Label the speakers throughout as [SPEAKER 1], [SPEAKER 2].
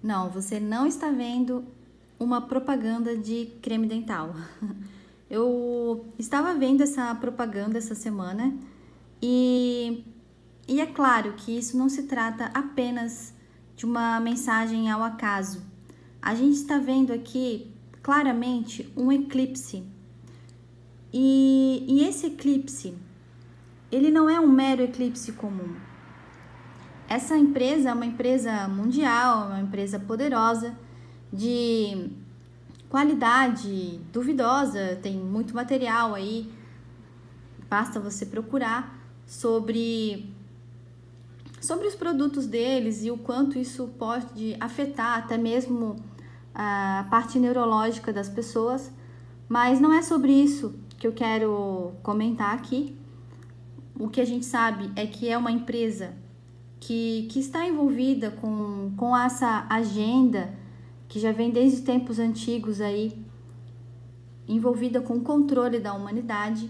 [SPEAKER 1] Não, você não está vendo uma propaganda de creme dental. Eu estava vendo essa propaganda essa semana e, e é claro que isso não se trata apenas de uma mensagem ao acaso. A gente está vendo aqui claramente um eclipse. E esse eclipse, ele não é um mero eclipse comum. Essa empresa é uma empresa mundial, uma empresa poderosa, de qualidade duvidosa, tem muito material aí, basta você procurar sobre os produtos deles e o quanto isso pode afetar até mesmo a parte neurológica das pessoas, mas não é sobre isso que eu quero comentar aqui. O que a gente sabe é que é uma empresa que está envolvida com essa agenda que já vem desde tempos antigos aí, envolvida com o controle da humanidade,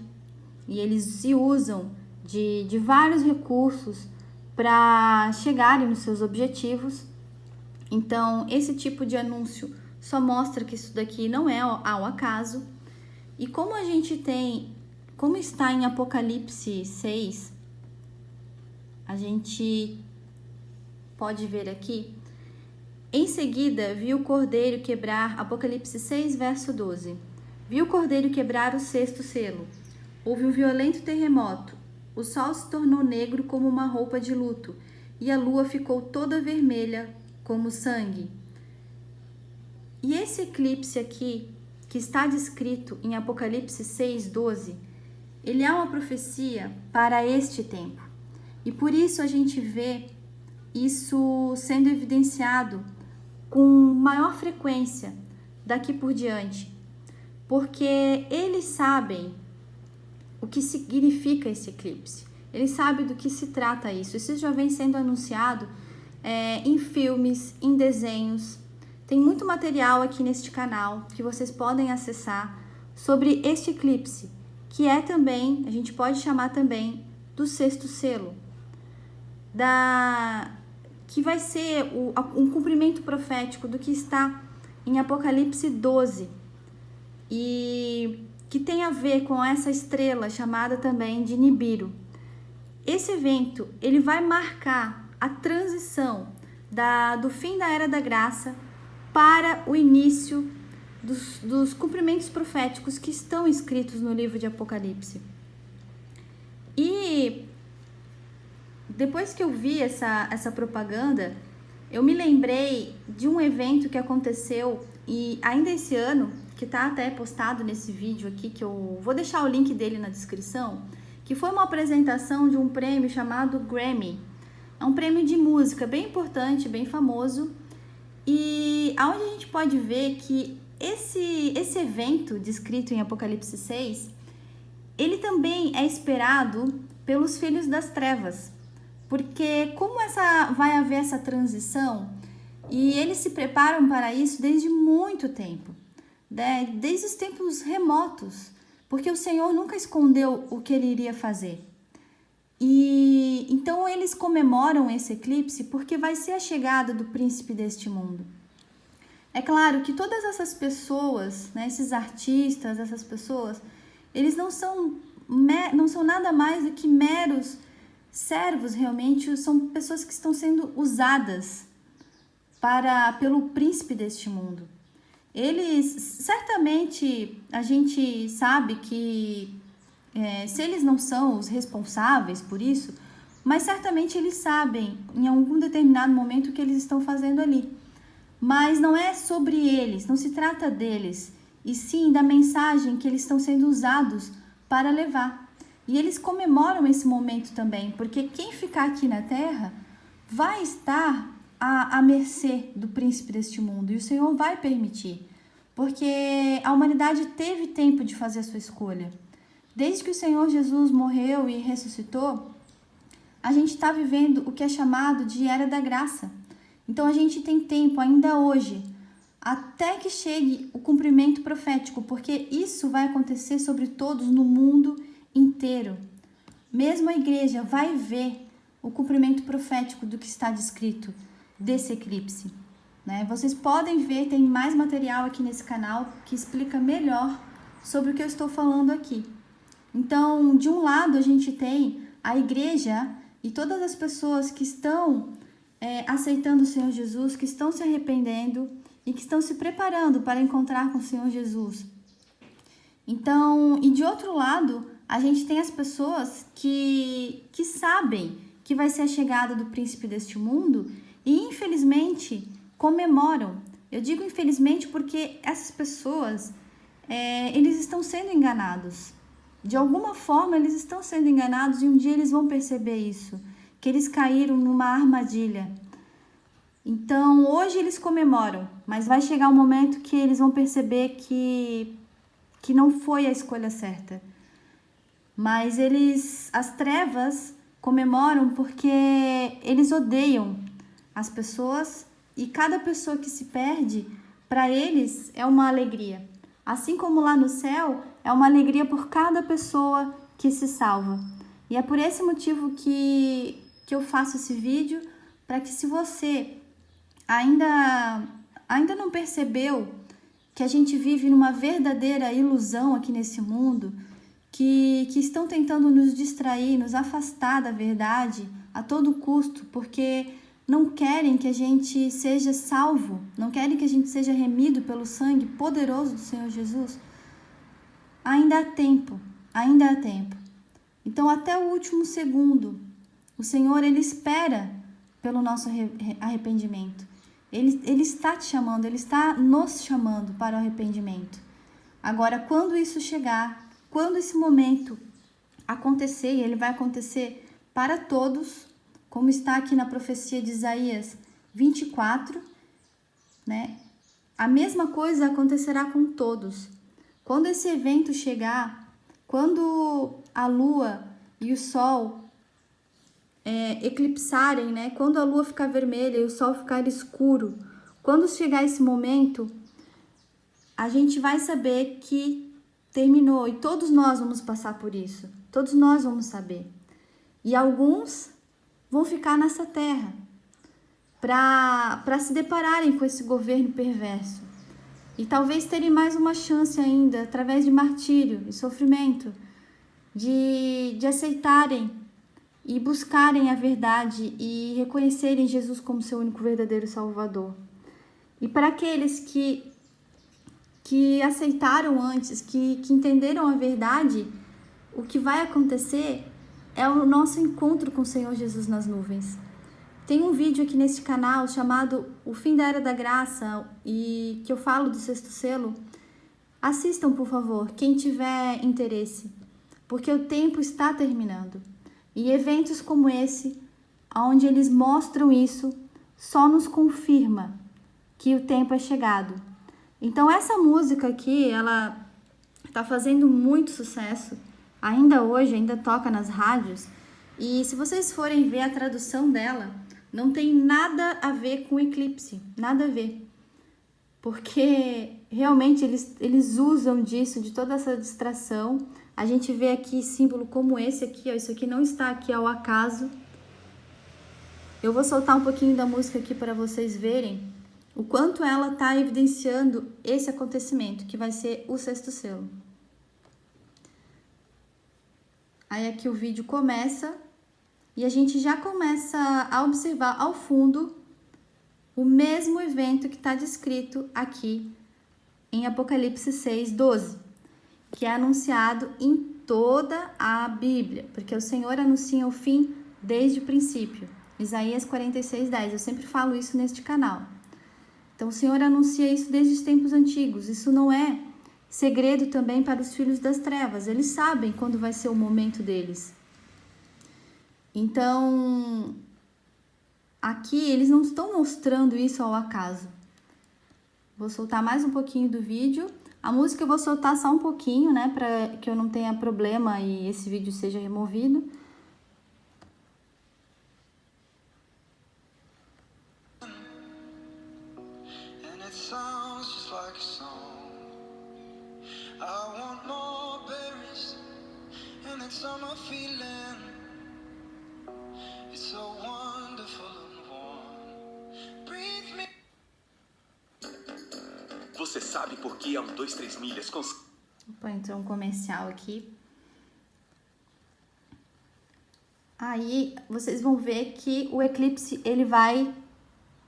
[SPEAKER 1] e eles se usam de vários recursos para chegarem nos seus objetivos. Então, esse tipo de anúncio só mostra que isso daqui não é ao acaso. E como está em Apocalipse 6, a gente pode ver aqui. Em seguida, viu o cordeiro quebrar, Apocalipse 6, verso 12. Viu o cordeiro quebrar o sexto selo. Houve um violento terremoto. O sol se tornou negro como uma roupa de luto, e a lua ficou toda vermelha como sangue. E esse eclipse aqui, que está descrito em Apocalipse 6, 12, ele é uma profecia para este tempo. E por isso a gente vê isso sendo evidenciado com maior frequência daqui por diante, porque eles sabem o que significa esse eclipse, eles sabem do que se trata isso. Isso já vem sendo anunciado em filmes, em desenhos. Tem muito material aqui neste canal que vocês podem acessar sobre este eclipse, que é também, a gente pode chamar também do sexto selo, que vai ser um cumprimento profético do que está em Apocalipse 12 e que tem a ver com essa estrela chamada também de Nibiru. Esse evento ele vai marcar a transição do fim da Era da Graça para o início dos cumprimentos proféticos que estão escritos no livro de Apocalipse. E depois que eu vi essa propaganda, eu me lembrei de um evento que aconteceu e ainda esse ano, que está até postado nesse vídeo aqui, que eu vou deixar o link dele na descrição, que foi uma apresentação de um prêmio chamado Grammy. É um prêmio de música bem importante, bem famoso, e aonde a gente pode ver que esse evento descrito em Apocalipse 6, ele também é esperado pelos filhos das trevas, porque como vai haver essa transição, e eles se preparam para isso desde muito tempo, né? Desde os tempos remotos, porque o Senhor nunca escondeu o que ele iria fazer. E então eles comemoram esse eclipse porque vai ser a chegada do príncipe deste mundo. É claro que todas essas pessoas, né, esses artistas, essas pessoas, eles não são nada mais do que meros servos, realmente são pessoas que estão sendo usadas pelo príncipe deste mundo. Eles, certamente, a gente sabe que se eles não são os responsáveis por isso, mas certamente eles sabem em algum determinado momento o que eles estão fazendo ali. Mas não é sobre eles, não se trata deles, e sim da mensagem que eles estão sendo usados para levar. E eles comemoram esse momento também, porque quem ficar aqui na Terra vai estar à mercê do príncipe deste mundo, e o Senhor vai permitir, porque a humanidade teve tempo de fazer a sua escolha. Desde que o Senhor Jesus morreu e ressuscitou, a gente está vivendo o que é chamado de Era da Graça. Então a gente tem tempo ainda hoje, até que chegue o cumprimento profético, porque isso vai acontecer sobre todos no mundo inteiro. Mesmo a igreja vai ver o cumprimento profético do que está descrito desse eclipse, né? Vocês podem ver, tem mais material aqui nesse canal que explica melhor sobre o que eu estou falando aqui. Então, de um lado, a gente tem a igreja e todas as pessoas que estão aceitando o Senhor Jesus, que estão se arrependendo e que estão se preparando para encontrar com o Senhor Jesus. Então, e de outro lado, a gente tem as pessoas que sabem que vai ser a chegada do príncipe deste mundo e, infelizmente, comemoram. Eu digo infelizmente porque essas pessoas, eles estão sendo enganados. De alguma forma, eles estão sendo enganados e um dia eles vão perceber isso, que eles caíram numa armadilha. Então, hoje eles comemoram, mas vai chegar um momento que eles vão perceber que não foi a escolha certa. Mas as trevas comemoram porque eles odeiam as pessoas e cada pessoa que se perde, para eles é uma alegria. Assim como lá no céu, é uma alegria por cada pessoa que se salva. E é por esse motivo que eu faço esse vídeo, para que se você ainda não percebeu que a gente vive numa verdadeira ilusão aqui nesse mundo, que estão tentando nos distrair, nos afastar da verdade a todo custo, porque não querem que a gente seja salvo, não querem que a gente seja remido pelo sangue poderoso do Senhor Jesus, ainda há tempo, ainda há tempo. Então, até o último segundo, o Senhor, Ele espera pelo nosso arrependimento. Ele está te chamando, Ele está nos chamando para o arrependimento. Agora, quando isso chegar, quando esse momento acontecer, e ele vai acontecer para todos, como está aqui na profecia de Isaías 24, né? A mesma coisa acontecerá com todos. Quando esse evento chegar, quando a lua e o sol eclipsarem, né? Quando a lua ficar vermelha e o sol ficar escuro, quando chegar esse momento, a gente vai saber que terminou e todos nós vamos passar por isso. Todos nós vamos saber. E alguns vão ficar nessa terra para se depararem com esse governo perverso. E talvez terem mais uma chance ainda, através de martírio e sofrimento, de aceitarem e buscarem a verdade e reconhecerem Jesus como seu único verdadeiro Salvador. E para aqueles que aceitaram antes, que entenderam a verdade, o que vai acontecer é o nosso encontro com o Senhor Jesus nas nuvens. Tem um vídeo aqui nesse canal chamado O Fim da Era da Graça, e que eu falo do sexto selo. Assistam, por favor, quem tiver interesse, porque o tempo está terminando. E eventos como esse, onde eles mostram isso, só nos confirma que o tempo é chegado. Então essa música aqui, ela está fazendo muito sucesso. Ainda hoje, ainda toca nas rádios. E se vocês forem ver a tradução dela, não tem nada a ver com eclipse, nada a ver. Porque realmente eles usam disso, de toda essa distração. A gente vê aqui símbolo como esse aqui, ó, isso aqui não está aqui ao acaso. Eu vou soltar um pouquinho da música aqui para vocês verem o quanto ela está evidenciando esse acontecimento, que vai ser o sexto selo. Aí aqui o vídeo começa e a gente já começa a observar ao fundo o mesmo evento que está descrito aqui em Apocalipse 6:12, que é anunciado em toda a Bíblia, porque o Senhor anuncia o fim desde o princípio. Isaías 46:10, eu sempre falo isso neste canal. Então o Senhor anuncia isso desde os tempos antigos, isso não é segredo também para os filhos das trevas, eles sabem quando vai ser o momento deles. Então, aqui eles não estão mostrando isso ao acaso. Vou soltar mais um pouquinho do vídeo. A música eu vou soltar só um pouquinho, né, para que eu não tenha problema e esse vídeo seja removido.
[SPEAKER 2] Você sabe por que a 123 milhas...
[SPEAKER 1] Opa, entrou um comercial aqui. Aí vocês vão ver que o eclipse ele vai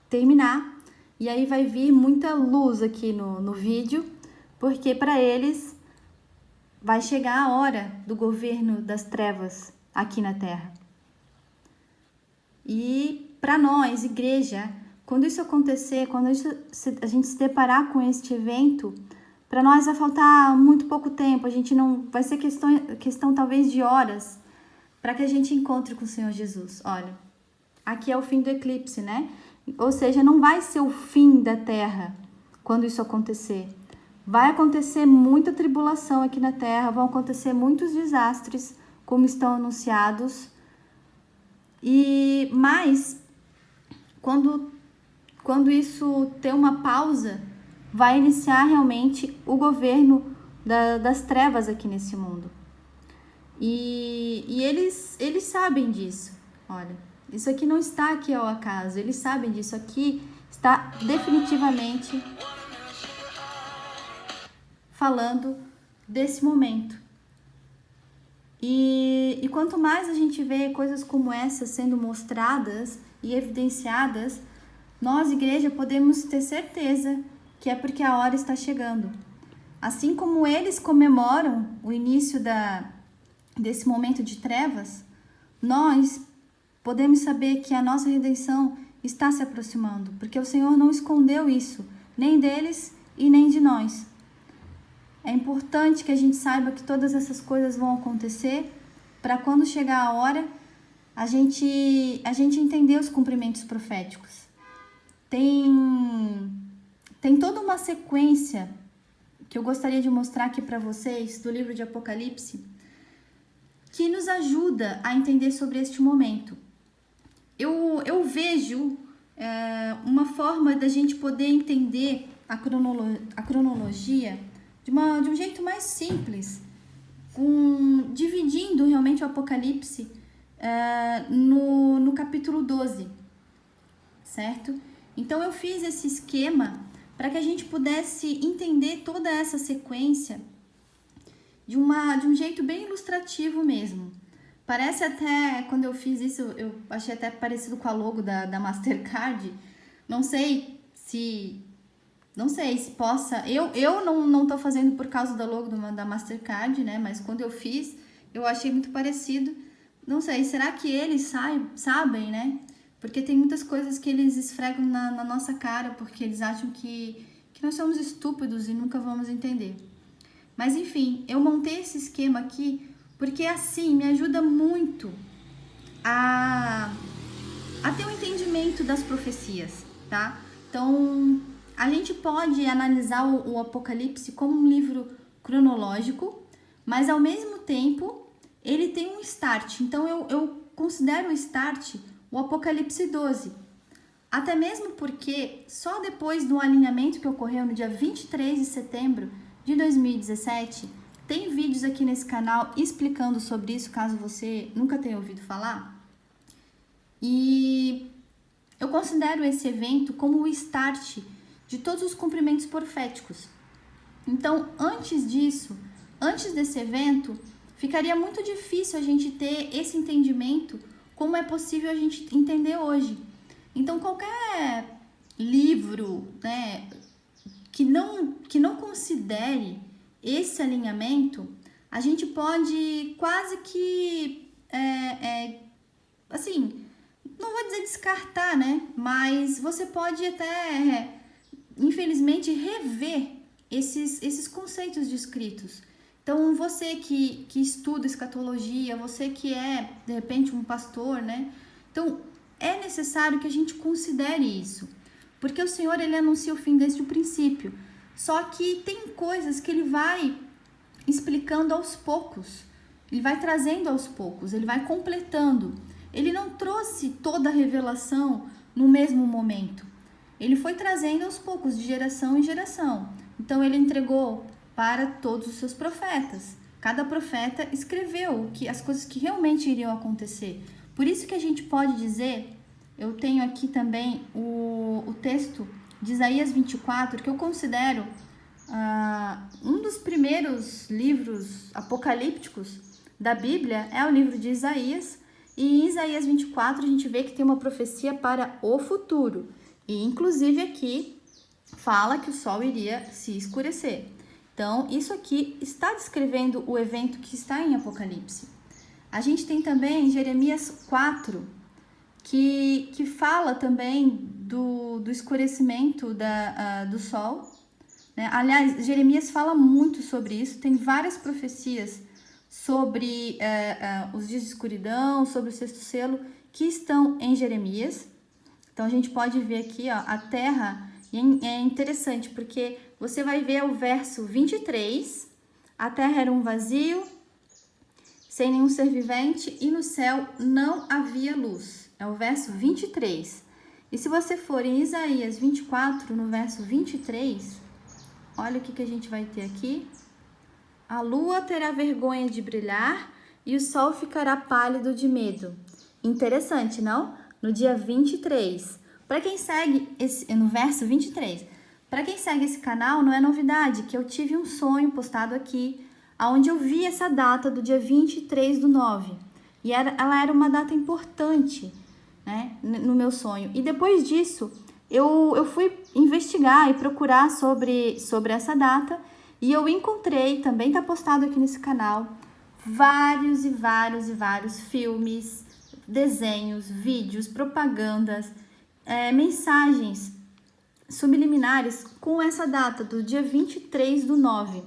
[SPEAKER 1] terminar e aí vai vir muita luz aqui no vídeo, porque para eles vai chegar a hora do governo das trevas aqui na Terra. E para nós, igreja, quando isso acontecer, quando a gente se deparar com este evento, para nós vai faltar muito pouco tempo, a gente não vai ser questão talvez de horas para que a gente encontre com o Senhor Jesus. Olha, aqui é o fim do eclipse, né? Ou seja, não vai ser o fim da Terra quando isso acontecer. Vai acontecer muita tribulação aqui na Terra, vão acontecer muitos desastres, como estão anunciados. Mas, quando isso ter uma pausa, vai iniciar realmente o governo das trevas aqui nesse mundo. E eles sabem disso. Olha, isso aqui não está aqui ao acaso. Eles sabem disso. Aqui está definitivamente falando desse momento. E quanto mais a gente vê coisas como essa sendo mostradas e evidenciadas, nós, igreja, podemos ter certeza que é porque a hora está chegando. Assim como eles comemoram o início desse momento de trevas, nós podemos saber que a nossa redenção está se aproximando, porque o Senhor não escondeu isso, nem deles e nem de nós. É importante que a gente saiba que todas essas coisas vão acontecer, para quando chegar a hora, a gente entender os cumprimentos proféticos. Tem toda uma sequência que eu gostaria de mostrar aqui para vocês do livro de Apocalipse, que nos ajuda a entender sobre este momento. Eu vejo uma forma da gente poder entender a cronologia de um jeito mais simples, dividindo realmente o Apocalipse no capítulo 12, certo? Então eu fiz esse esquema para que a gente pudesse entender toda essa sequência de um jeito bem ilustrativo mesmo. Parece até, quando eu fiz isso, eu achei até parecido com a logo da Mastercard. Não sei se possa... Eu não tô fazendo por causa da logo da Mastercard, né? Mas quando eu fiz, eu achei muito parecido. Não sei, será que eles sabem, né? Porque tem muitas coisas que eles esfregam na nossa cara, porque eles acham que nós somos estúpidos e nunca vamos entender. Mas enfim, eu montei esse esquema aqui porque assim me ajuda muito a ter um entendimento das profecias, tá? Então, a gente pode analisar o Apocalipse como um livro cronológico, mas ao mesmo tempo ele tem um start. Então, eu considero o start o Apocalipse 12. Até mesmo porque só depois do alinhamento que ocorreu no dia 23 de setembro de 2017, tem vídeos aqui nesse canal explicando sobre isso, caso você nunca tenha ouvido falar. E eu considero esse evento como o start de todos os cumprimentos proféticos. Então, antes desse evento, ficaria muito difícil a gente ter esse entendimento como é possível a gente entender hoje. Então, qualquer livro, né, que não considere esse alinhamento, a gente pode quase que, assim, não vou dizer descartar, né? Mas você pode até, infelizmente, rever esses conceitos descritos. Então, você que estuda escatologia, você que é, de repente, um pastor, né? Então, é necessário que a gente considere isso. Porque o Senhor, ele anuncia o fim desde o princípio. Só que tem coisas que ele vai explicando aos poucos. Ele vai trazendo aos poucos, ele vai completando. Ele não trouxe toda a revelação no mesmo momento. Ele foi trazendo aos poucos, de geração em geração. Então, ele entregou para todos os seus profetas. Cada profeta escreveu as coisas que realmente iriam acontecer. Por isso que a gente pode dizer, eu tenho aqui também o texto de Isaías 24, que eu considero Um dos primeiros livros apocalípticos da Bíblia é o livro de Isaías, e em Isaías 24 a gente vê que tem uma profecia para o futuro, e inclusive aqui fala que o sol iria se escurecer. Então, isso aqui está descrevendo o evento que está em Apocalipse. A gente tem também Jeremias 4, que fala também do escurecimento do sol, né? Aliás, Jeremias fala muito sobre isso, tem várias profecias sobre os dias de escuridão, sobre o sexto selo, que estão em Jeremias. Então, a gente pode ver aqui, ó, a terra, e é interessante, porque você vai ver o verso 23, a terra era um vazio, sem nenhum ser vivente, e no céu não havia luz. É o verso 23. E se você for em Isaías 24, no verso 23, olha o que a gente vai ter aqui. A lua terá vergonha de brilhar e o sol ficará pálido de medo. Interessante, não? No dia 23. Para quem segue no verso 23, para quem segue esse canal, não é novidade que eu tive um sonho postado aqui, onde eu vi essa data do dia 23/9. E ela era uma data importante, né, no meu sonho. E depois disso, eu fui investigar e procurar sobre essa data, e eu encontrei, também está postado aqui nesse canal, vários filmes, desenhos, vídeos, propagandas, mensagens subliminares com essa data do dia 23/9.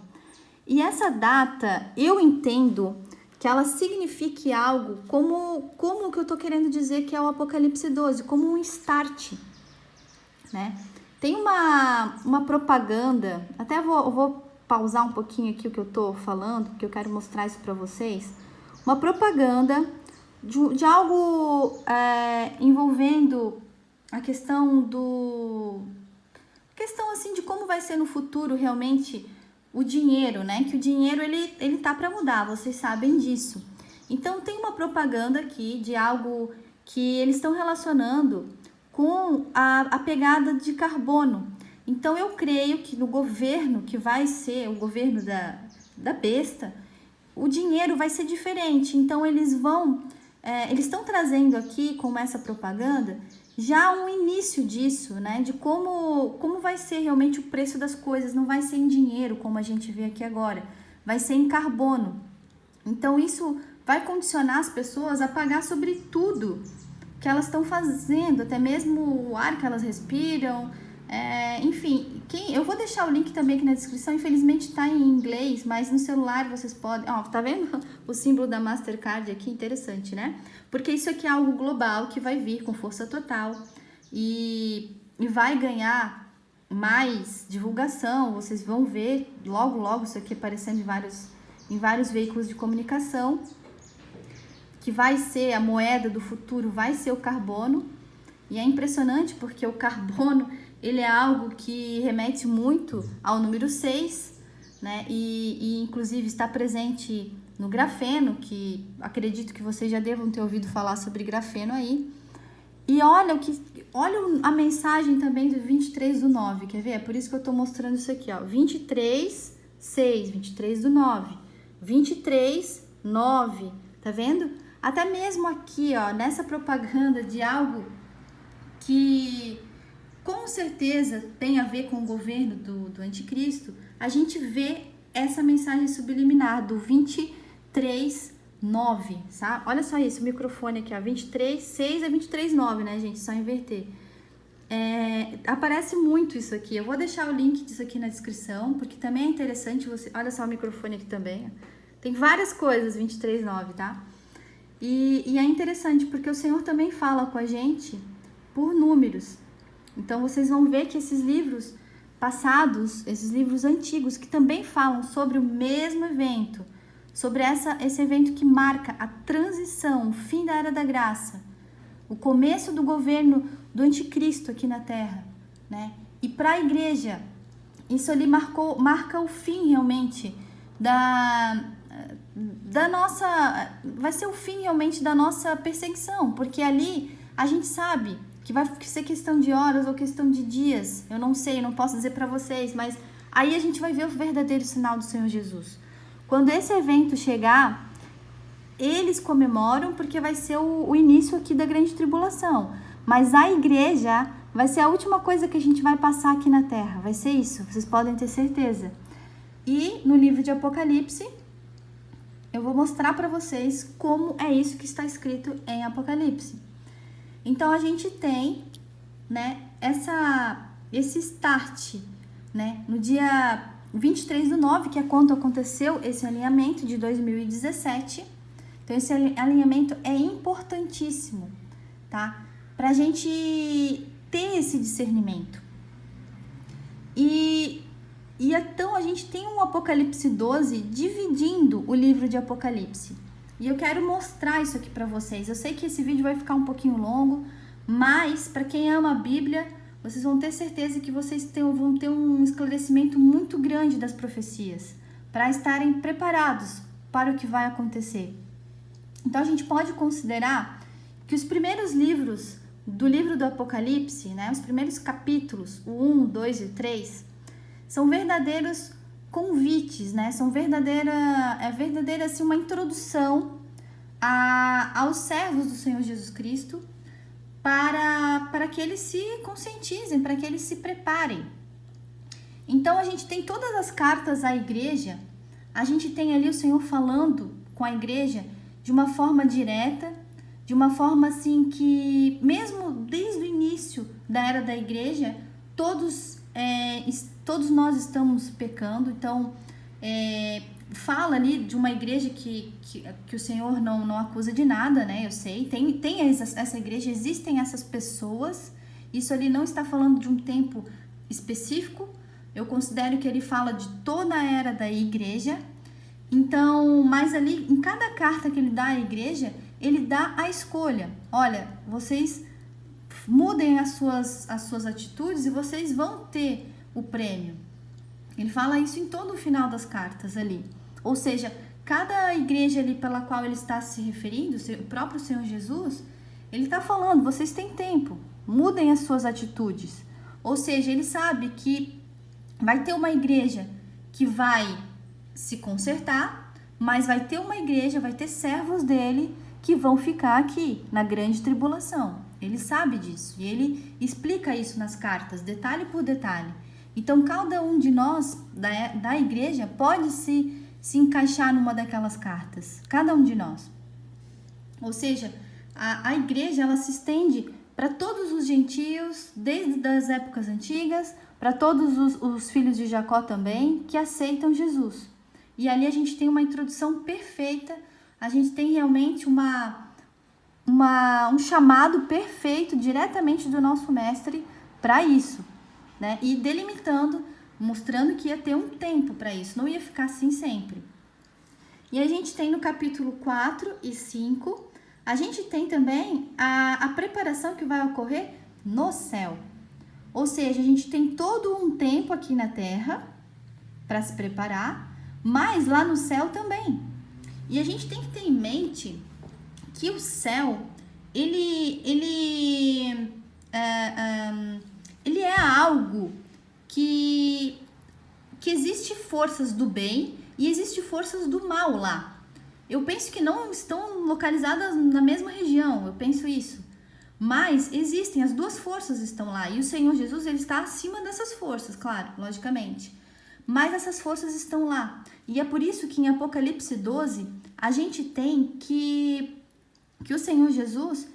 [SPEAKER 1] E essa data, eu entendo que ela signifique algo como o que eu tô querendo dizer que é o Apocalipse 12, como um start, né? Tem uma propaganda, até eu vou pausar um pouquinho aqui o que eu tô falando, porque eu quero mostrar isso para vocês. Uma propaganda de algo envolvendo a questão assim de como vai ser no futuro realmente o dinheiro, né? Que o dinheiro ele tá para mudar, vocês sabem disso. Então tem uma propaganda aqui de algo que eles estão relacionando com a pegada de carbono. Então eu creio que no governo que vai ser o governo da besta, o dinheiro vai ser diferente. Então eles estão trazendo aqui com essa propaganda já um início disso, né? De como vai ser realmente o preço das coisas. Não vai ser em dinheiro, como a gente vê aqui agora. Vai ser em carbono. Então, isso vai condicionar as pessoas a pagar sobre tudo que elas estão fazendo, até mesmo o ar que elas respiram. Enfim, eu vou deixar o link também aqui na descrição. Infelizmente está em inglês, mas no celular vocês podem... Ó, tá vendo o símbolo da Mastercard aqui? Interessante, né? Porque isso aqui é algo global que vai vir com força total e vai ganhar mais divulgação. Vocês vão ver logo isso aqui aparecendo em vários veículos de comunicação, que vai ser a moeda do futuro, vai ser o carbono. E é impressionante porque o carbono, ele é algo que remete muito ao número 6, né? E inclusive está presente no grafeno, que acredito que vocês já devam ter ouvido falar sobre grafeno aí. E olha a mensagem também do 23/9, quer ver? É por isso que eu estou mostrando isso aqui, ó. 23/6, 23/9, 23/9, tá vendo? Até mesmo aqui, ó, nessa propaganda de algo que com certeza tem a ver com o governo do anticristo, a gente vê essa mensagem subliminar do 23/9, sabe? Olha só isso, o microfone aqui, ó, 23/6 é 23/9, né, gente? Só inverter. Aparece muito isso aqui. Eu vou deixar o link disso aqui na descrição, porque também é interessante você... Olha só o microfone aqui também, ó. Tem várias coisas 23/9, tá? E é interessante porque o Senhor também fala com a gente por números. Então, vocês vão ver que esses livros passados, esses livros antigos, que também falam sobre o mesmo evento, sobre esse evento que marca a transição, o fim da Era da Graça, o começo do governo do anticristo aqui na Terra, né? E para a igreja, isso ali marca o fim realmente da nossa... Vai ser o fim realmente da nossa perseguição, porque ali a gente sabe que vai ser questão de horas ou questão de dias, eu não sei, eu não posso dizer para vocês, mas aí a gente vai ver o verdadeiro sinal do Senhor Jesus. Quando esse evento chegar, eles comemoram porque vai ser o início aqui da grande tribulação. Mas a igreja vai ser a última coisa que a gente vai passar aqui na terra. Vai ser isso, vocês podem ter certeza. E no livro de Apocalipse, eu vou mostrar para vocês como é isso que está escrito em Apocalipse. Então, a gente tem, né, esse start, né, no dia 23/9, que é quando aconteceu esse alinhamento de 2017. Então, esse alinhamento é importantíssimo, tá? Pra gente ter esse discernimento. E então a gente tem um Apocalipse 12 dividindo o livro de Apocalipse. E eu quero mostrar isso aqui pra vocês. Eu sei que esse vídeo vai ficar um pouquinho longo, mas para quem ama a Bíblia, vocês vão ter certeza que vocês vão ter um esclarecimento muito grande das profecias, para estarem preparados para o que vai acontecer. Então a gente pode considerar que os primeiros livros do livro do Apocalipse, né, os primeiros capítulos, o 1, 2 e 3, são verdadeiros convites, né, são verdadeira assim, uma introdução aos servos do Senhor Jesus Cristo, para que eles se conscientizem, para que eles se preparem. Então a gente tem todas as cartas à igreja, a gente tem ali o Senhor falando com a igreja de uma forma direta, de uma forma assim que, mesmo desde o início da era da igreja, todos nós estamos pecando. Então, fala ali de uma igreja que o Senhor não acusa de nada, né? Eu sei, tem essa igreja, existem essas pessoas, isso ali não está falando de um tempo específico, eu considero que ele fala de toda a era da igreja. Então, mas ali, em cada carta que ele dá à igreja, ele dá a escolha. Olha, vocês mudem as suas atitudes e vocês vão ter o prêmio. Ele fala isso em todo o final das cartas ali. Ou seja, cada igreja ali pela qual ele está se referindo, o próprio Senhor Jesus, ele está falando, vocês têm tempo, mudem as suas atitudes. Ou seja, ele sabe que vai ter uma igreja que vai se consertar, mas vai ter uma igreja, vai ter servos dele que vão ficar aqui na grande tribulação. Ele sabe disso e ele explica isso nas cartas, detalhe por detalhe. Então, cada um de nós da igreja pode se encaixar numa daquelas cartas, cada um de nós. Ou seja, a igreja ela se estende para todos os gentios, desde as épocas antigas, para todos os filhos de Jacó também, que aceitam Jesus. E ali a gente tem uma introdução perfeita, a gente tem realmente um chamado perfeito diretamente do nosso mestre para isso, né? E delimitando, mostrando que ia ter um tempo para isso, não ia ficar assim sempre. E a gente tem no capítulo 4 e 5, a gente tem também a preparação que vai ocorrer no céu. Ou seja, a gente tem todo um tempo aqui na terra para se preparar, mas lá no céu também. E a gente tem que ter em mente que o céu, ele é algo que existe forças do bem e existe forças do mal lá. Eu penso que não estão localizadas na mesma região, eu penso isso. Mas existem, as duas forças estão lá. E o Senhor Jesus, ele está acima dessas forças, claro, logicamente. Mas essas forças estão lá. E é por isso que em Apocalipse 12, a gente tem que o Senhor Jesus,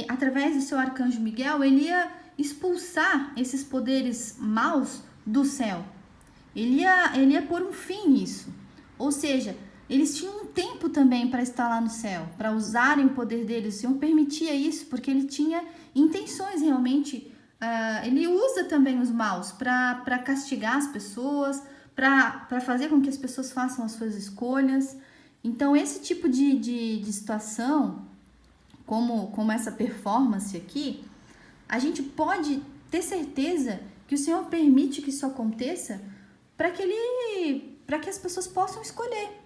[SPEAKER 1] através do seu arcanjo Miguel, ele ia expulsar esses poderes maus do céu. Ele ia pôr um fim nisso. Ou seja, eles tinham um tempo também para estar lá no céu, para usarem o poder deles. O Senhor permitia isso porque ele tinha intenções realmente. Ele usa também os maus para castigar as pessoas, para fazer com que as pessoas façam as suas escolhas. Então, esse tipo de situação, como essa performance aqui, a gente pode ter certeza que o Senhor permite que isso aconteça para que as pessoas possam escolher.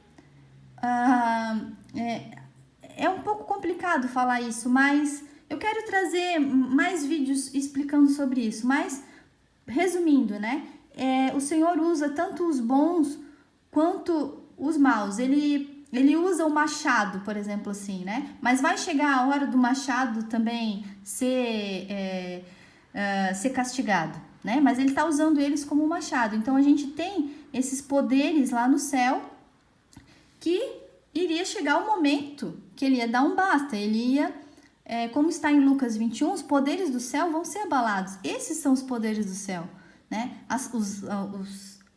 [SPEAKER 1] É um pouco complicado falar isso, mas eu quero trazer mais vídeos explicando sobre isso. Mas, resumindo, né? o Senhor usa tanto os bons quanto os maus. Ele usa o machado, por exemplo, assim, né? Mas vai chegar a hora do machado também ser castigado, né? Mas ele está usando eles como um machado. Então, a gente tem esses poderes lá no céu que iria chegar o momento que ele ia dar um basta. Ele ia, como está em Lucas 21, os poderes do céu vão ser abalados. Esses são os poderes do céu, né?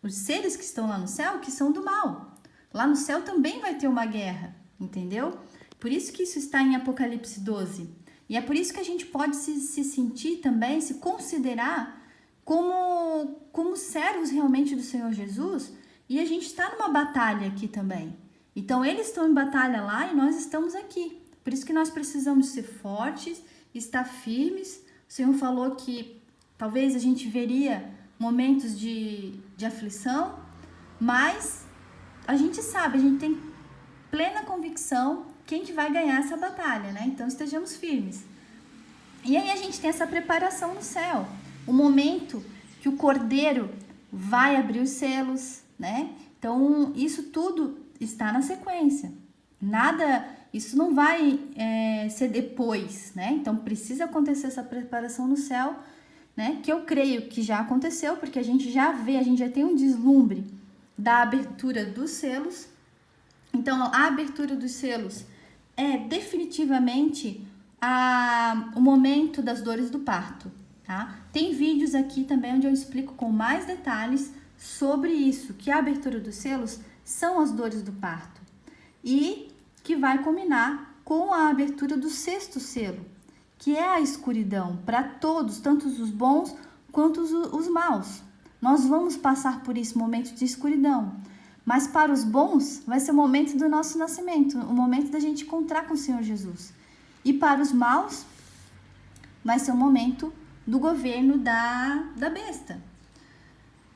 [SPEAKER 1] Os seres que estão lá no céu, que são do mal. Lá no céu também vai ter uma guerra, entendeu? Por isso que isso está em Apocalipse 12. E é por isso que a gente pode se sentir também, se considerar como servos realmente do Senhor Jesus. E a gente está numa batalha aqui também. Então, eles estão em batalha lá e nós estamos aqui. Por isso que nós precisamos ser fortes, estar firmes. O Senhor falou que talvez a gente veria momentos de aflição, mas a gente sabe, a gente tem plena convicção quem que vai ganhar essa batalha, né? Então, estejamos firmes. E aí a gente tem essa preparação no céu. O momento que o Cordeiro vai abrir os selos, né? Então, isso tudo está na sequência. Isso não vai ser depois, né? Então, precisa acontecer essa preparação no céu, né? Que eu creio que já aconteceu, porque a gente já tem um deslumbre da abertura dos selos. Então, a abertura dos selos é definitivamente o momento das dores do parto, tá? Tem vídeos aqui também onde eu explico com mais detalhes sobre isso, que a abertura dos selos são as dores do parto e que vai culminar com a abertura do sexto selo, que é a escuridão para todos, tanto os bons quanto os maus. Nós vamos passar por esse momento de escuridão, mas para os bons vai ser o momento do nosso nascimento, o momento da gente encontrar com o Senhor Jesus. E para os maus vai ser o momento do governo da besta.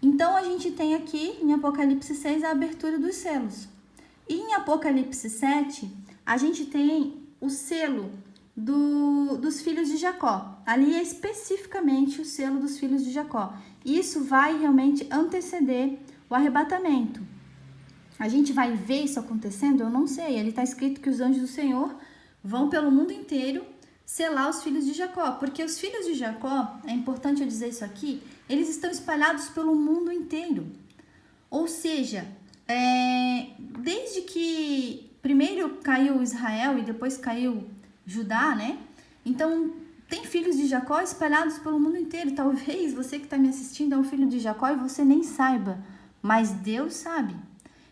[SPEAKER 1] Então, a gente tem aqui em Apocalipse 6 a abertura dos selos. E em Apocalipse 7, a gente tem o selo dos filhos de Jacó. Ali é especificamente o selo dos filhos de Jacó. Isso vai realmente anteceder o arrebatamento. A gente vai ver isso acontecendo? Eu não sei. Ali está escrito que os anjos do Senhor vão pelo mundo inteiro selar os filhos de Jacó. Porque os filhos de Jacó, é importante eu dizer isso aqui, eles estão espalhados pelo mundo inteiro. Ou seja, desde que primeiro caiu Israel e depois caiu Judá, né? Então, tem filhos de Jacó espalhados pelo mundo inteiro. Talvez você que está me assistindo é um filho de Jacó e você nem saiba, mas Deus sabe.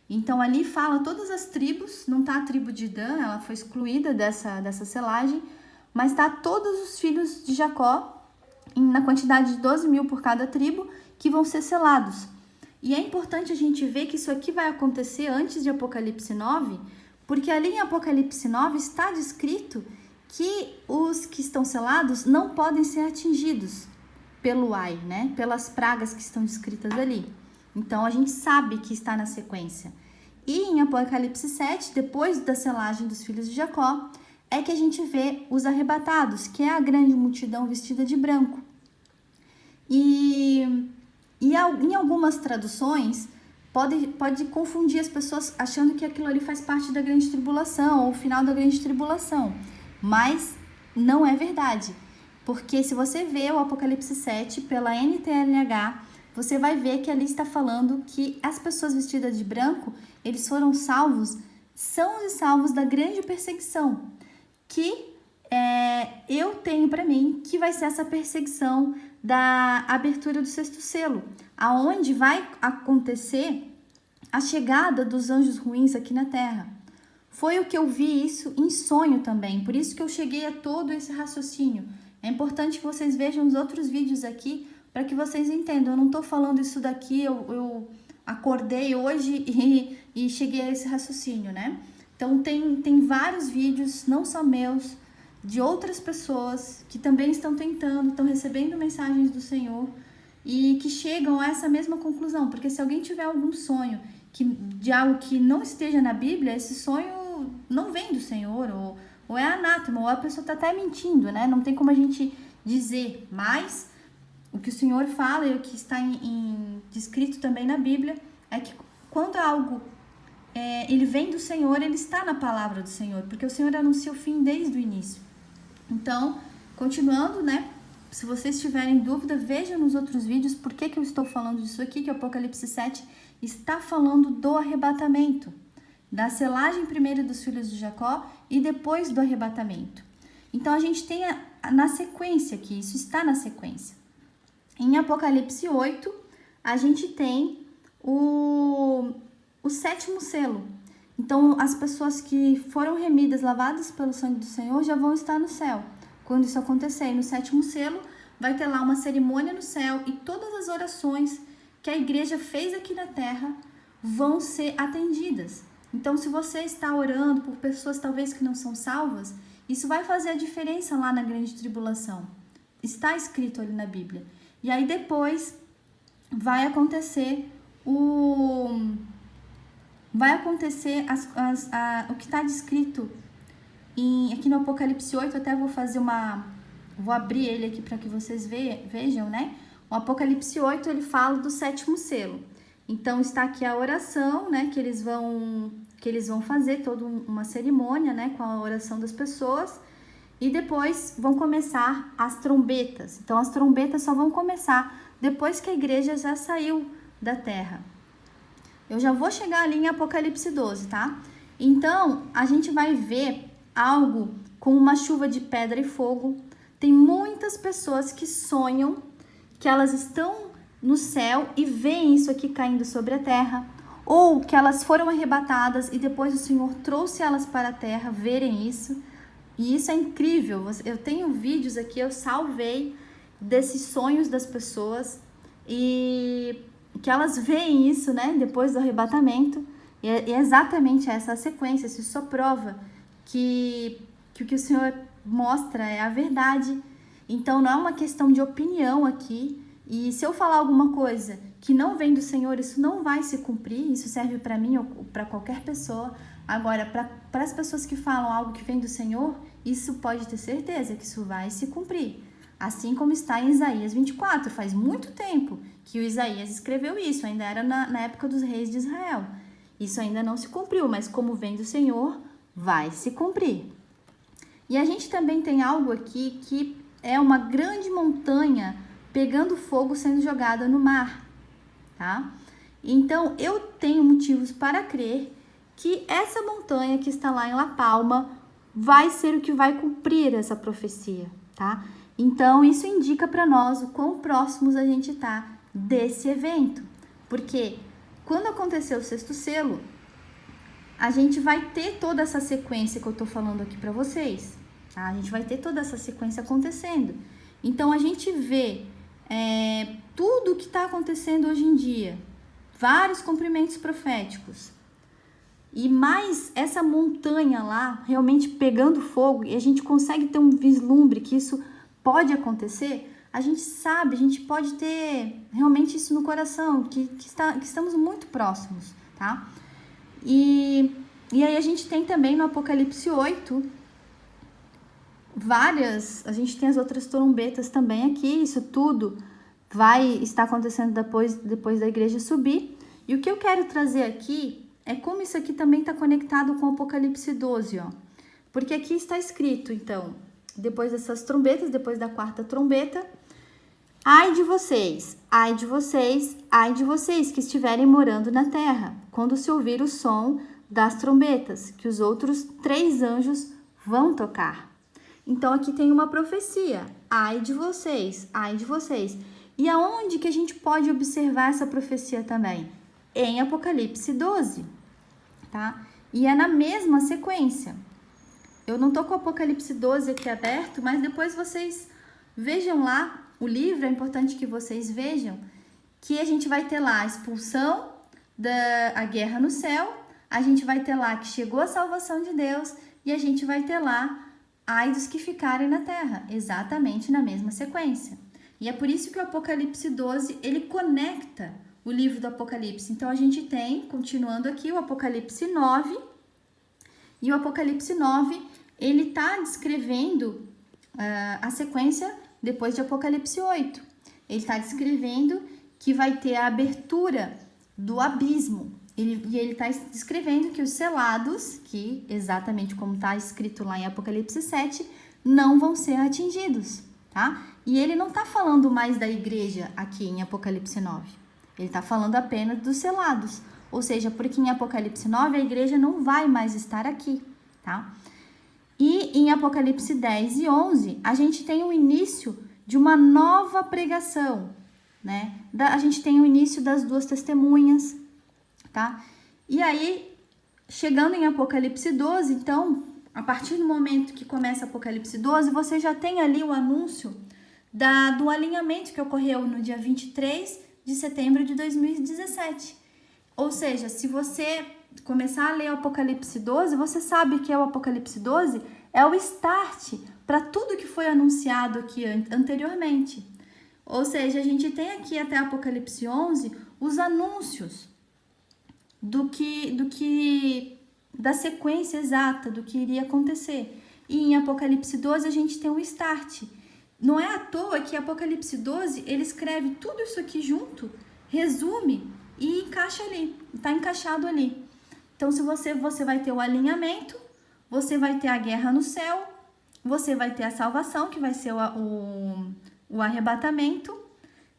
[SPEAKER 1] Então, ali fala todas as tribos, não está a tribo de Dan, ela foi excluída dessa selagem, mas está todos os filhos de Jacó, na quantidade de 12 mil por cada tribo, que vão ser selados. E é importante a gente ver que isso aqui vai acontecer antes de Apocalipse 9, porque ali em Apocalipse 9 está descrito que os que estão selados não podem ser atingidos pelo ai, né? Pelas pragas que estão descritas ali. Então, a gente sabe que está na sequência. E em Apocalipse 7, depois da selagem dos filhos de Jacó, é que a gente vê os arrebatados, que é a grande multidão vestida de branco. E em algumas traduções, pode confundir as pessoas achando que aquilo ali faz parte da grande tribulação, ou o final da grande tribulação. Mas não é verdade. Porque se você vê o Apocalipse 7 pela NTLH, você vai ver que ali está falando que as pessoas vestidas de branco, eles foram salvos, são os salvos da grande perseguição, que eu tenho para mim que vai ser essa perseguição da abertura do sexto selo, aonde vai acontecer a chegada dos anjos ruins aqui na Terra. Foi o que eu vi isso em sonho também, por isso que eu cheguei a todo esse raciocínio. É importante que vocês vejam os outros vídeos aqui, para que vocês entendam. Eu não estou falando isso daqui, eu acordei hoje e cheguei a esse raciocínio, né? Então, tem vários vídeos, não só meus, de outras pessoas que também estão tentando, estão recebendo mensagens do Senhor e que chegam a essa mesma conclusão. Porque se alguém tiver algum sonho de algo que não esteja na Bíblia, esse sonho não vem do Senhor, ou é anátema, ou a pessoa está até mentindo, né? Não tem como a gente dizer, mas o que o Senhor fala e o que está descrito também na Bíblia é que quando algo ele vem do Senhor, ele está na palavra do Senhor, porque o Senhor anuncia o fim desde o início. Então, continuando, né? Se vocês tiverem dúvida, vejam nos outros vídeos por que eu estou falando disso aqui, que o Apocalipse 7 está falando do arrebatamento, da selagem primeiro dos filhos de Jacó e depois do arrebatamento. Então, a gente tem na sequência aqui, isso está na sequência. Em Apocalipse 8, a gente tem o sétimo selo. Então, as pessoas que foram remidas, lavadas pelo sangue do Senhor, já vão estar no céu. Quando isso acontecer, no sétimo selo, vai ter lá uma cerimônia no céu e todas as orações que a igreja fez aqui na terra vão ser atendidas. Então, se você está orando por pessoas talvez que não são salvas, isso vai fazer a diferença lá na grande tribulação. Está escrito ali na Bíblia. E aí depois vai acontecer o que está descrito aqui no Apocalipse 8. Até vou abrir ele aqui para que vocês vejam, né? O Apocalipse 8, ele fala do sétimo selo. Então, está aqui a oração, né? Que eles vão fazer toda uma cerimônia, né? Com a oração das pessoas. E depois vão começar as trombetas. Então, as trombetas só vão começar depois que a igreja já saiu da terra. Eu já vou chegar ali em Apocalipse 12, tá? Então, a gente vai ver algo com uma chuva de pedra e fogo. Tem muitas pessoas que sonham que elas estão no céu e veem isso aqui caindo sobre a terra, ou que elas foram arrebatadas e depois o Senhor trouxe elas para a terra verem isso. E isso é incrível. Eu tenho vídeos aqui, eu salvei desses sonhos das pessoas e que elas veem isso, né, depois do arrebatamento. E é exatamente essa a sequência. Isso só prova que o que o Senhor mostra é a verdade. Então, não é uma questão de opinião aqui. E se eu falar alguma coisa que não vem do Senhor, isso não vai se cumprir. Isso serve para mim ou para qualquer pessoa. Agora, para as pessoas que falam algo que vem do Senhor, isso pode ter certeza que isso vai se cumprir. Assim como está em Isaías 24. Faz muito tempo que o Isaías escreveu isso. Ainda era na época dos reis de Israel. Isso ainda não se cumpriu, mas como vem do Senhor, vai se cumprir. E a gente também tem algo aqui que é uma grande montanha pegando fogo sendo jogada no mar, tá? Então, eu tenho motivos para crer que essa montanha que está lá em La Palma vai ser o que vai cumprir essa profecia, tá? Então, isso indica para nós o quão próximos a gente está desse evento. Porque quando acontecer o sexto selo, a gente vai ter toda essa sequência que eu tô falando aqui para vocês, tá? A gente vai ter toda essa sequência acontecendo. Então, a gente vê tudo o que está acontecendo hoje em dia, vários cumprimentos proféticos, e mais essa montanha lá realmente pegando fogo, e a gente consegue ter um vislumbre que isso pode acontecer. A gente sabe, a gente pode ter realmente isso no coração, que estamos muito próximos, tá? E aí a gente tem também no Apocalipse 8 a gente tem as outras trombetas também aqui. Isso tudo vai estar acontecendo depois da igreja subir. E o que eu quero trazer aqui é como isso aqui também está conectado com o Apocalipse 12, ó. Porque aqui está escrito, então, depois dessas trombetas, depois da quarta trombeta: ai de vocês, ai de vocês, ai de vocês que estiverem morando na terra, quando se ouvir o som das trombetas, que os outros 3 anjos vão tocar. Então, aqui tem uma profecia: ai de vocês, ai de vocês. E aonde que a gente pode observar essa profecia também? Em Apocalipse 12, tá? E é na mesma sequência. Eu não tô com o Apocalipse 12 aqui aberto, mas depois vocês vejam lá o livro. É importante que vocês vejam que a gente vai ter lá a expulsão da guerra no céu, a gente vai ter lá que chegou a salvação de Deus, e a gente vai ter lá ai dos que ficarem na terra, exatamente na mesma sequência. E é por isso que o Apocalipse 12, ele conecta o livro do Apocalipse. Então, a gente tem, continuando aqui, o Apocalipse 9, e o Apocalipse 9, ele está descrevendo a sequência depois de Apocalipse 8. ele está descrevendo que vai ter a abertura do abismo. E ele está descrevendo que os selados, que exatamente como está escrito lá em Apocalipse 7, não vão ser atingidos, tá? E ele não está falando mais da igreja aqui em Apocalipse 9. Ele está falando apenas dos selados. Ou seja, porque em Apocalipse 9 a igreja não vai mais estar aqui, tá? E em Apocalipse 10 e 11, a gente tem o início de uma nova pregação, né? A gente tem o início das duas testemunhas, tá? E aí, chegando em Apocalipse 12, então, a partir do momento que começa Apocalipse 12, você já tem ali o anúncio do alinhamento que ocorreu no dia 23 de setembro de 2017. Ou seja, se você começar a ler o Apocalipse 12, você sabe que o Apocalipse 12 é o start para tudo que foi anunciado aqui anteriormente. Ou seja, a gente tem aqui até Apocalipse 11 os anúncios da sequência exata do que iria acontecer. E em Apocalipse 12 a gente tem um start. Não é à toa que Apocalipse 12 ele escreve tudo isso aqui junto, resume e encaixa ali, está encaixado ali. Então, se você vai ter o alinhamento, você vai ter a guerra no céu, você vai ter a salvação, que vai ser o arrebatamento,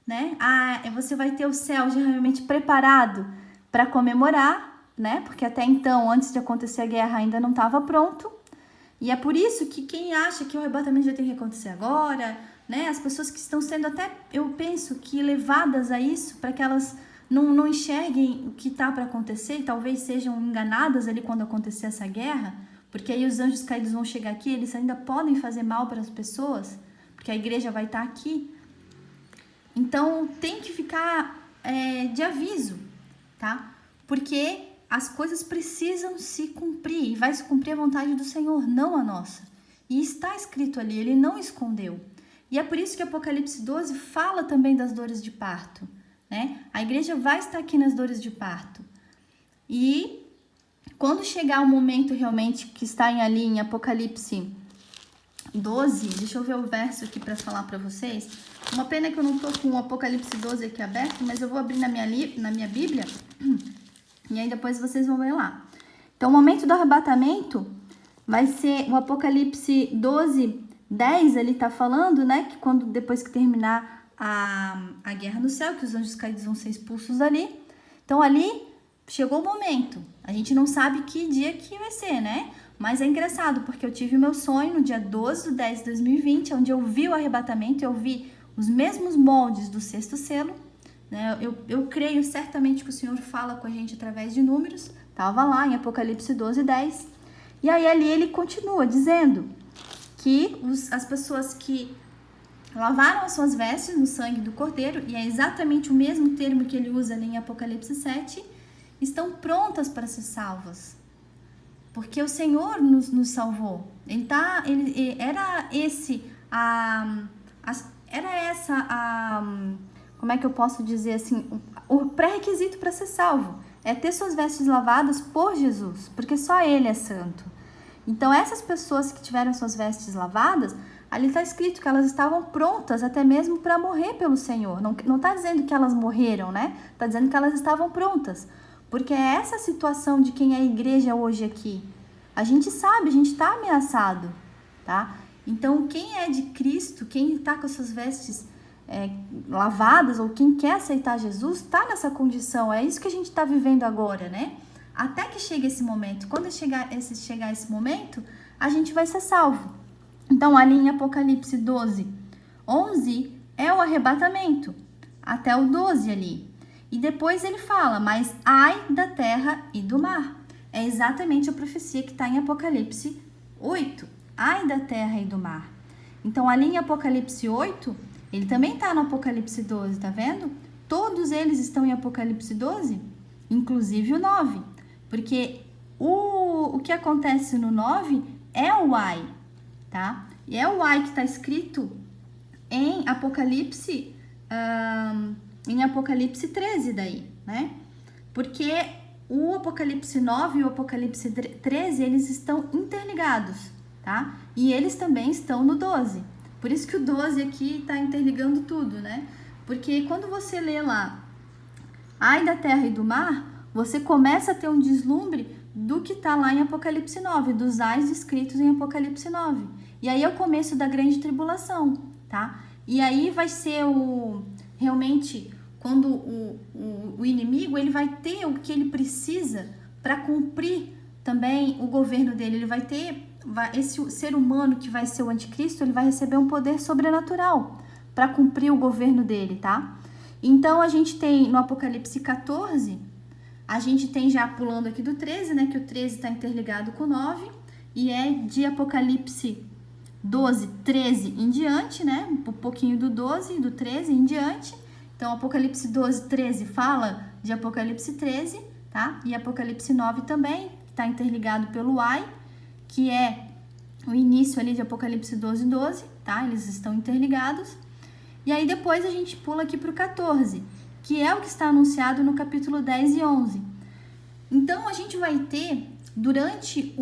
[SPEAKER 1] né? Você vai ter o céu já realmente preparado para comemorar, né? Porque até então, antes de acontecer a guerra, ainda não estava pronto. E é por isso que quem acha que o arrebatamento já tem que acontecer agora, né? As pessoas que estão sendo até, eu penso, que levadas a isso, para que elas não enxerguem o que está para acontecer, e talvez sejam enganadas ali quando acontecer essa guerra, porque aí os anjos caídos vão chegar aqui, eles ainda podem fazer mal para as pessoas, porque a igreja vai estar aqui. Então, tem que ficar de aviso, tá? Porque as coisas precisam se cumprir, e vai se cumprir a vontade do Senhor, não a nossa. E está escrito ali, ele não escondeu. E é por isso que Apocalipse 12 fala também das dores de parto, né? A igreja vai estar aqui nas dores de parto. E quando chegar o momento realmente que está ali em Apocalipse 12, deixa eu ver o verso aqui para falar para vocês. Uma pena que eu não estou com o Apocalipse 12 aqui aberto, mas eu vou abrir na minha Bíblia e aí depois vocês vão ver lá. Então, o momento do arrebatamento vai ser o Apocalipse 12, 10, ele está falando, né, que depois que terminar a guerra no céu, que os anjos caídos vão ser expulsos dali. Então, ali chegou o momento. A gente não sabe que dia que vai ser, né? Mas é engraçado, porque eu tive o meu sonho no dia 12 de 10 de 2020, onde eu vi o arrebatamento, eu vi os mesmos moldes do sexto selo, né? Eu creio certamente que o Senhor fala com a gente através de números. Estava lá em Apocalipse 12, 10. E aí ali ele continua dizendo que as pessoas que lavaram as suas vestes no sangue do Cordeiro, e é exatamente o mesmo termo que ele usa ali em Apocalipse 7, estão prontas para ser salvas. Porque o Senhor nos salvou. Como é que eu posso dizer assim? O pré-requisito para ser salvo é ter suas vestes lavadas por Jesus, porque só Ele é santo. Então, essas pessoas que tiveram suas vestes lavadas, ali está escrito que elas estavam prontas até mesmo para morrer pelo Senhor. Não está dizendo que elas morreram, né? Está dizendo que elas estavam prontas. Porque é essa situação de quem é a igreja hoje aqui. A gente sabe, a gente está ameaçado, tá? Então, quem é de Cristo, quem está com as suas vestes lavadas, ou quem quer aceitar Jesus, está nessa condição. É isso que a gente está vivendo agora, né? Até que chegue esse momento. Quando chegar esse momento, a gente vai ser salvo. Então, ali em Apocalipse 12, 11, é o arrebatamento. Até o 12 ali. E depois ele fala, mas ai da terra e do mar. É exatamente a profecia que está em Apocalipse 8. Ai da terra e do mar. Então, ali em Apocalipse 8, ele também está no Apocalipse 12, tá vendo? Todos eles estão em Apocalipse 12, inclusive o 9. Porque o que acontece no 9 é o ai, tá? E é o ai que está escrito em Apocalipse, em Apocalipse 13 daí, né? Porque o Apocalipse 9 e o Apocalipse 13, eles estão interligados, tá? E eles também estão no 12. Por isso que o 12 aqui está interligando tudo, né? Porque quando você lê lá, ai da terra e do mar, você começa a ter um deslumbre do que está lá em Apocalipse 9, dos ais escritos em Apocalipse 9. E aí é o começo da grande tribulação, tá? E aí vai ser realmente quando o inimigo ele vai ter o que ele precisa para cumprir também o governo dele. Ele vai ter, esse ser humano que vai ser o anticristo, ele vai receber um poder sobrenatural para cumprir o governo dele, tá? Então a gente tem no Apocalipse 14, a gente tem já pulando aqui do 13, né? Que o 13 está interligado com o 9 e é de Apocalipse 12, 13 em diante, né? Um pouquinho do 12 e do 13 em diante. Então, Apocalipse 12, 13 fala de Apocalipse 13, tá? E Apocalipse 9 também está interligado pelo ai, que é o início ali de Apocalipse 12, 12, tá? Eles estão interligados. E aí depois a gente pula aqui para o 14, que é o que está anunciado no capítulo 10 e 11. Então, a gente vai ter, durante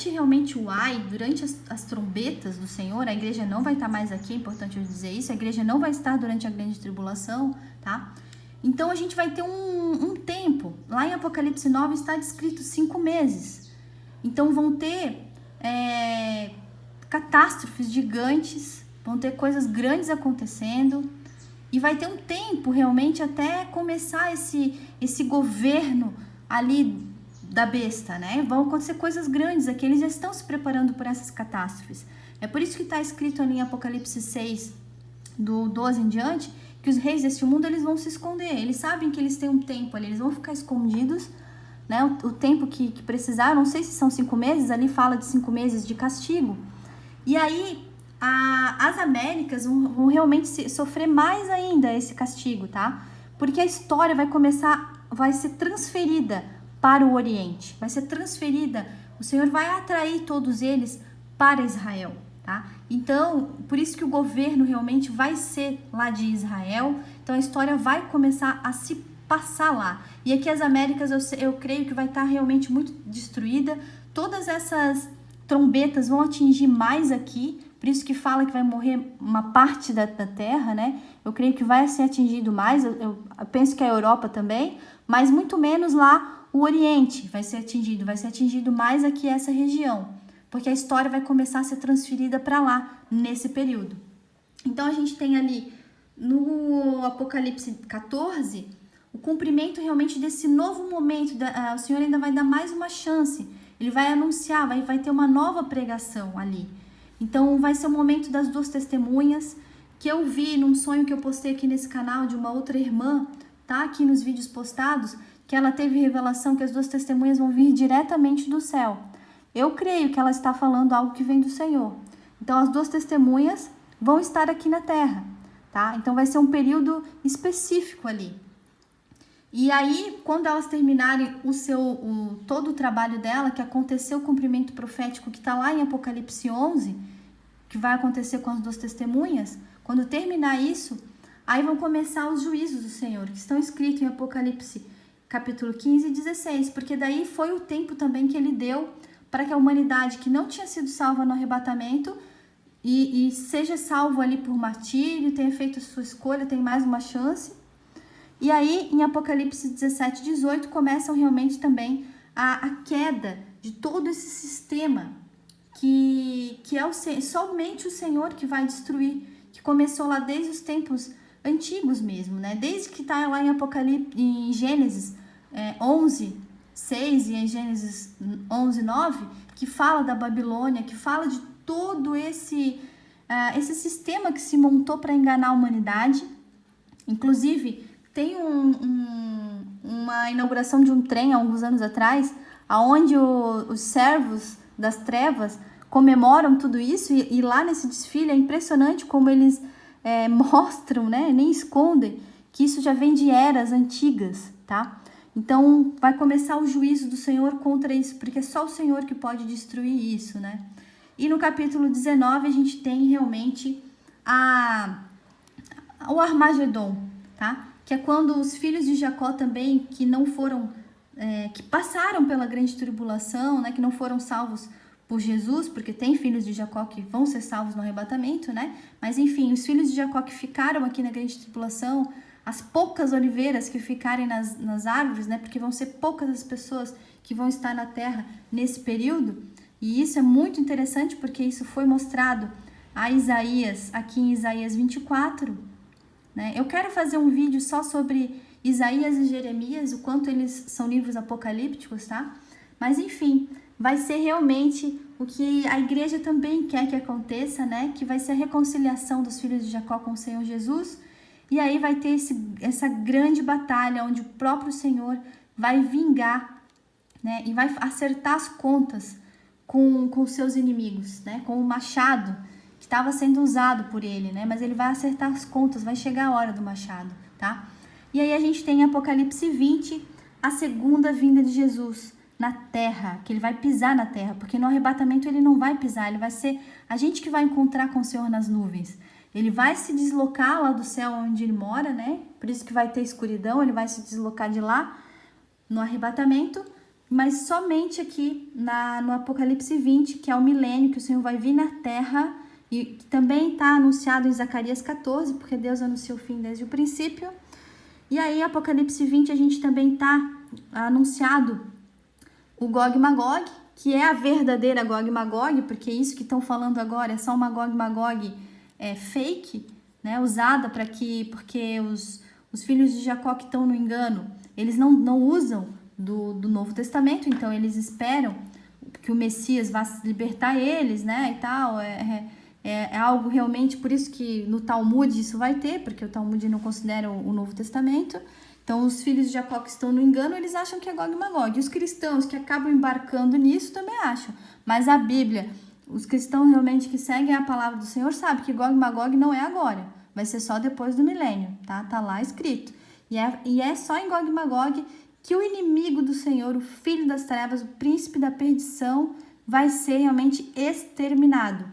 [SPEAKER 1] realmente o ai, durante as trombetas do Senhor, a igreja não vai estar mais aqui, é importante eu dizer isso, a igreja não vai estar durante a grande tribulação, tá? Então, a gente vai ter um tempo, lá em Apocalipse 9 está descrito 5 meses. Então, vão ter catástrofes gigantes, vão ter coisas grandes acontecendo, e vai ter um tempo realmente até começar esse governo ali da besta, né? Vão acontecer coisas grandes aqui, eles já estão se preparando por essas catástrofes. É por isso que está escrito ali em Apocalipse 6, do 12 em diante, que os reis deste mundo eles vão se esconder. Eles sabem que eles têm um tempo ali, eles vão ficar escondidos, né? O tempo que precisar, não sei se são 5 meses, ali fala de 5 meses de castigo. E aí as Américas vão realmente sofrer mais ainda esse castigo, tá? Porque a história vai ser transferida para o Oriente, vai ser transferida, o Senhor vai atrair todos eles para Israel, tá? Então, por isso que o governo realmente vai ser lá de Israel, então a história vai começar a se passar lá. E aqui as Américas eu creio que vai estar realmente muito destruída, todas essas trombetas vão atingir mais aqui, por isso que fala que vai morrer uma parte da terra, né? Eu creio que vai ser atingido mais, eu penso que a Europa também, mas muito menos lá o Oriente vai ser atingido mais aqui essa região, porque a história vai começar a ser transferida para lá, nesse período. Então, a gente tem ali, no Apocalipse 14, o cumprimento realmente desse novo momento, o Senhor ainda vai dar mais uma chance, ele vai anunciar, vai ter uma nova pregação ali. Então, vai ser o momento das 2 testemunhas, que eu vi num sonho que eu postei aqui nesse canal de uma outra irmã, tá? Aqui nos vídeos postados, que ela teve revelação que as 2 testemunhas vão vir diretamente do céu. Eu creio que ela está falando algo que vem do Senhor. Então, as 2 testemunhas vão estar aqui na terra, tá? Então, vai ser um período específico ali. E aí, quando elas terminarem todo o trabalho dela, que aconteceu o cumprimento profético que está lá em Apocalipse 11, que vai acontecer com as 2 testemunhas, quando terminar isso, aí vão começar os juízos do Senhor, que estão escritos em Apocalipse capítulo 15 e 16, porque daí foi o tempo também que ele deu para que a humanidade que não tinha sido salva no arrebatamento e seja salvo ali por martírio, tenha feito a sua escolha, tem mais uma chance. E aí, em Apocalipse 17 e 18, começam realmente também a queda de todo esse sistema que é somente o Senhor que vai destruir, que começou lá desde os tempos antigos mesmo, né? Desde que está lá em Gênesis 11, 6 e em Gênesis 11, 9, que fala da Babilônia, que fala de todo esse sistema que se montou para enganar a humanidade. Inclusive, tem uma inauguração de um trem há alguns anos atrás, onde os servos das trevas comemoram tudo isso, e lá nesse desfile é impressionante como eles mostram, né, nem escondem, que isso já vem de eras antigas, tá? Então, vai começar o juízo do Senhor contra isso, porque é só o Senhor que pode destruir isso, né? E no capítulo 19, a gente tem realmente o Armagedon, tá? Que é quando os filhos de Jacó também, que não foram, que passaram pela grande tribulação, né? Que não foram salvos por Jesus, porque tem filhos de Jacó que vão ser salvos no arrebatamento, né? Mas enfim, os filhos de Jacó que ficaram aqui na grande tribulação, as poucas oliveiras que ficarem nas árvores, né? Porque vão ser poucas as pessoas que vão estar na terra nesse período. E isso é muito interessante porque isso foi mostrado a Isaías, aqui em Isaías 24, né? Eu quero fazer um vídeo só sobre Isaías e Jeremias, o quanto eles são livros apocalípticos, tá? Mas enfim, vai ser realmente o que a igreja também quer que aconteça, né? Que vai ser a reconciliação dos filhos de Jacó com o Senhor Jesus. E aí vai ter essa grande batalha onde o próprio Senhor vai vingar, né? E vai acertar as contas com os seus inimigos, né? Com o machado que estava sendo usado por ele, né? Mas ele vai acertar as contas, vai chegar a hora do machado, tá? E aí a gente tem em Apocalipse 20, a segunda vinda de Jesus na terra, que ele vai pisar na terra, porque no arrebatamento ele não vai pisar, ele vai ser a gente que vai encontrar com o Senhor nas nuvens. Ele vai se deslocar lá do céu onde ele mora, né? Por isso que vai ter escuridão, ele vai se deslocar de lá no arrebatamento, mas somente aqui no Apocalipse 20, que é o milênio, que o Senhor vai vir na terra, e que também está anunciado em Zacarias 14, porque Deus anunciou o fim desde o princípio. E aí, Apocalipse 20, a gente também está anunciado o Gog e Magog, que é a verdadeira Gog e Magog, porque isso que estão falando agora é só uma Gog e Magog fake, né, usada porque os filhos de Jacó que estão no engano, eles não usam do Novo Testamento, então eles esperam que o Messias vá libertar eles, né, e tal, é algo realmente, por isso que no Talmud isso vai ter, porque o Talmud não considera o Novo Testamento. Então os filhos de Jacó que estão no engano, eles acham que é Gog e Magog, e os cristãos que acabam embarcando nisso também acham, mas a Bíblia, os cristãos realmente que seguem a palavra do Senhor sabem que Gog e Magog não é agora, vai ser só depois do milênio, tá? Tá lá escrito. E é só em Gog e Magog que o inimigo do Senhor, o filho das trevas, o príncipe da perdição, vai ser realmente exterminado.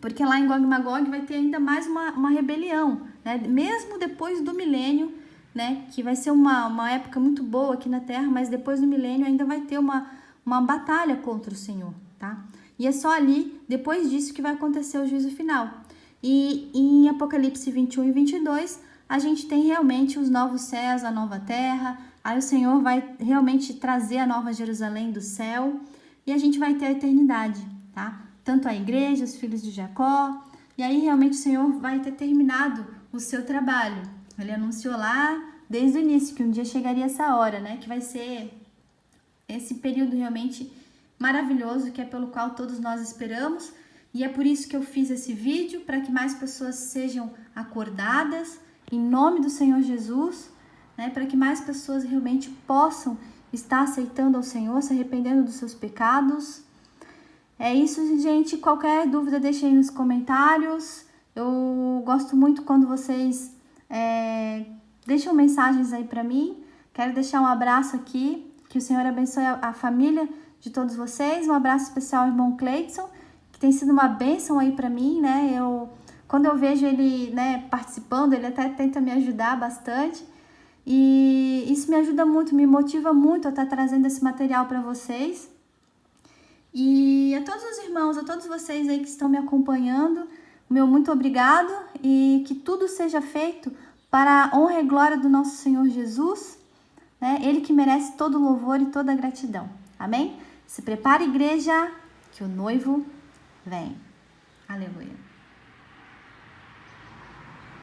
[SPEAKER 1] Porque lá em Gog e Magog vai ter ainda mais uma rebelião, né? Mesmo depois do milênio, né? Que vai ser uma época muito boa aqui na Terra, mas depois do milênio ainda vai ter uma batalha contra o Senhor, tá? E é só ali, depois disso, que vai acontecer o juízo final. E em Apocalipse 21 e 22, a gente tem realmente os novos céus, a nova terra. Aí o Senhor vai realmente trazer a nova Jerusalém do céu. E a gente vai ter a eternidade, tá? Tanto a igreja, os filhos de Jacó. E aí realmente o Senhor vai ter terminado o seu trabalho. Ele anunciou lá desde o início que um dia chegaria essa hora, né? Que vai ser esse período realmente maravilhoso, que é pelo qual todos nós esperamos, e é por isso que eu fiz esse vídeo, para que mais pessoas sejam acordadas, em nome do Senhor Jesus, né, para que mais pessoas realmente possam estar aceitando ao Senhor, se arrependendo dos seus pecados. É isso, gente. Qualquer dúvida, deixem aí nos comentários. Eu gosto muito quando vocês deixam mensagens aí para mim. Quero deixar um abraço aqui, que o Senhor abençoe a família de todos vocês. Um abraço especial ao irmão Cleidson, que tem sido uma bênção aí para mim, né? Quando eu vejo ele, né, participando, ele até tenta me ajudar bastante. E isso me ajuda muito, me motiva muito a estar trazendo esse material para vocês. E a todos os irmãos, a todos vocês aí que estão me acompanhando, meu muito obrigado, e que tudo seja feito para a honra e glória do nosso Senhor Jesus, né? Ele que merece todo louvor e toda gratidão. Amém? Se prepare, igreja, que o noivo vem. Aleluia.